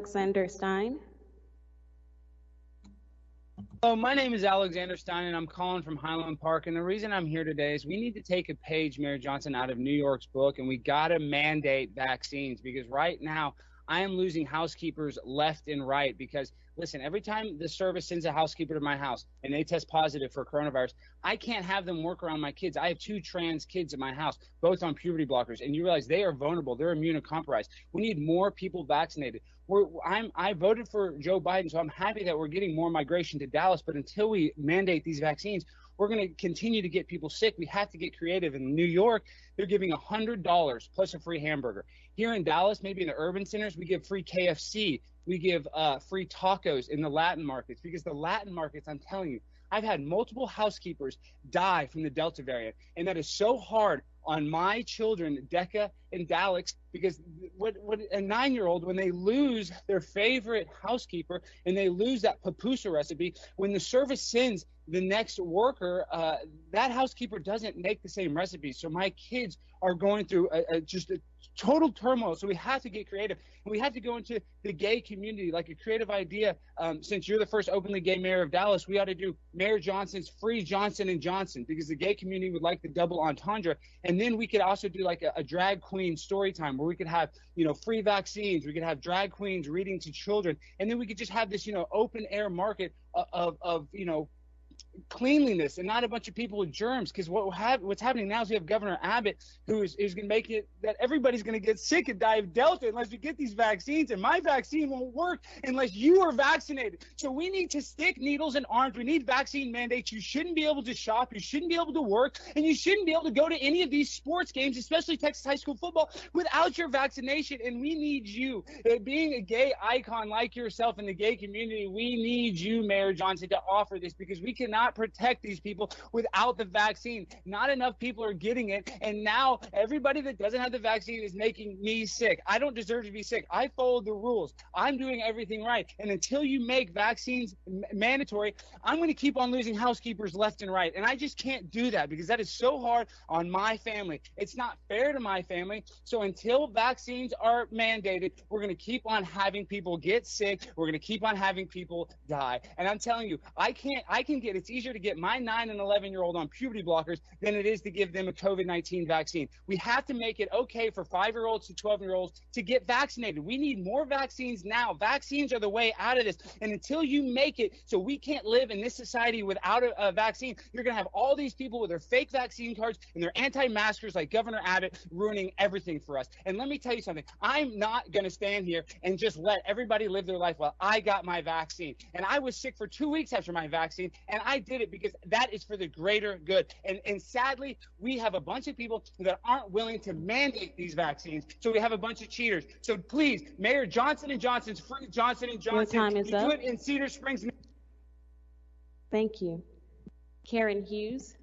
Alexander Stein. Hello, my name is Alexander Stein, and I'm calling from Highland Park. And the reason I'm here today is we need to take a page, Mayor Johnson, out of New York's book, and we got to mandate vaccines because right now I am losing housekeepers left and right because, listen, every time the service sends a housekeeper to my house and they test positive for coronavirus, I can't have them work around my kids. I have 2 trans kids in my house, both on puberty blockers, and you realize they are vulnerable. They're immunocompromised. We need more people vaccinated. I voted for Joe Biden, so I'm happy that we're getting more migration to Dallas. But until we mandate these vaccines, we're going to continue to get people sick. We have to get creative. In New York, they're giving $100 plus a free hamburger. Here in Dallas, maybe in the urban centers, we give free KFC. We give free tacos in the Latin markets because the Latin markets, I'm telling you, I've had multiple housekeepers die from the Delta variant. And that is so hard on my children, Decca and Dalix, because what a 9-year-old, when they lose their favorite housekeeper and they lose that pupusa recipe, when the service sends the next worker, that housekeeper doesn't make the same recipe. So my kids are going through just a total turmoil. So we have to get creative, and we have to go into the gay community, like a creative idea. Since you're the first openly gay mayor of Dallas, we ought to do Mayor Johnson's free Johnson & Johnson, because the gay community would like the double entendre. And then we could also do like a drag queen story time where we could have, free vaccines. We could have drag queens reading to children. And then we could just have this, open air market of cleanliness and not a bunch of people with germs. Because what's happening now is we have Governor Abbott who is going to make it that everybody's going to get sick and die of Delta unless we get these vaccines, and my vaccine won't work unless you are vaccinated. So we need to stick needles in arms. We need vaccine mandates. You shouldn't be able to shop, you shouldn't be able to work, and you shouldn't be able to go to any of these sports games, especially Texas high school football, without your vaccination. And we need you. Being a gay icon like yourself in the gay community, we need you, Mayor Johnson, to offer this, because we cannot protect these people without the vaccine. Not enough people are getting it, and now everybody that doesn't have the vaccine is making me sick. I don't deserve to be sick. I followed the rules. I'm doing everything right. And until you make vaccines mandatory, I'm going to keep on losing housekeepers left and right. And I just can't do that because that is so hard on my family. It's not fair to my family. So until vaccines are mandated, we're going to keep on having people get sick. We're going to keep on having people die. And I'm telling you, it's easier to get my 9 and 11-year-old on puberty blockers than it is to give them a COVID-19 vaccine. We have to make it okay for 5-year-olds to 12-year-olds to get vaccinated. We need more vaccines now. Vaccines are the way out of this. And until you make it so we can't live in this society without a vaccine, you're going to have all these people with their fake vaccine cards and their anti-maskers like Governor Abbott ruining everything for us. And let me tell you something. I'm not going to stand here and just let everybody live their life while I got my vaccine. And I was sick for 2 weeks after my vaccine, and I did it because that is for the greater good. And sadly, we have a bunch of people that aren't willing to mandate these vaccines. So we have a bunch of cheaters. So please, Mayor Johnson & Johnson's free Johnson & Johnson. Your time is up. Do it in Cedar Springs. Thank you. Karen Hughes.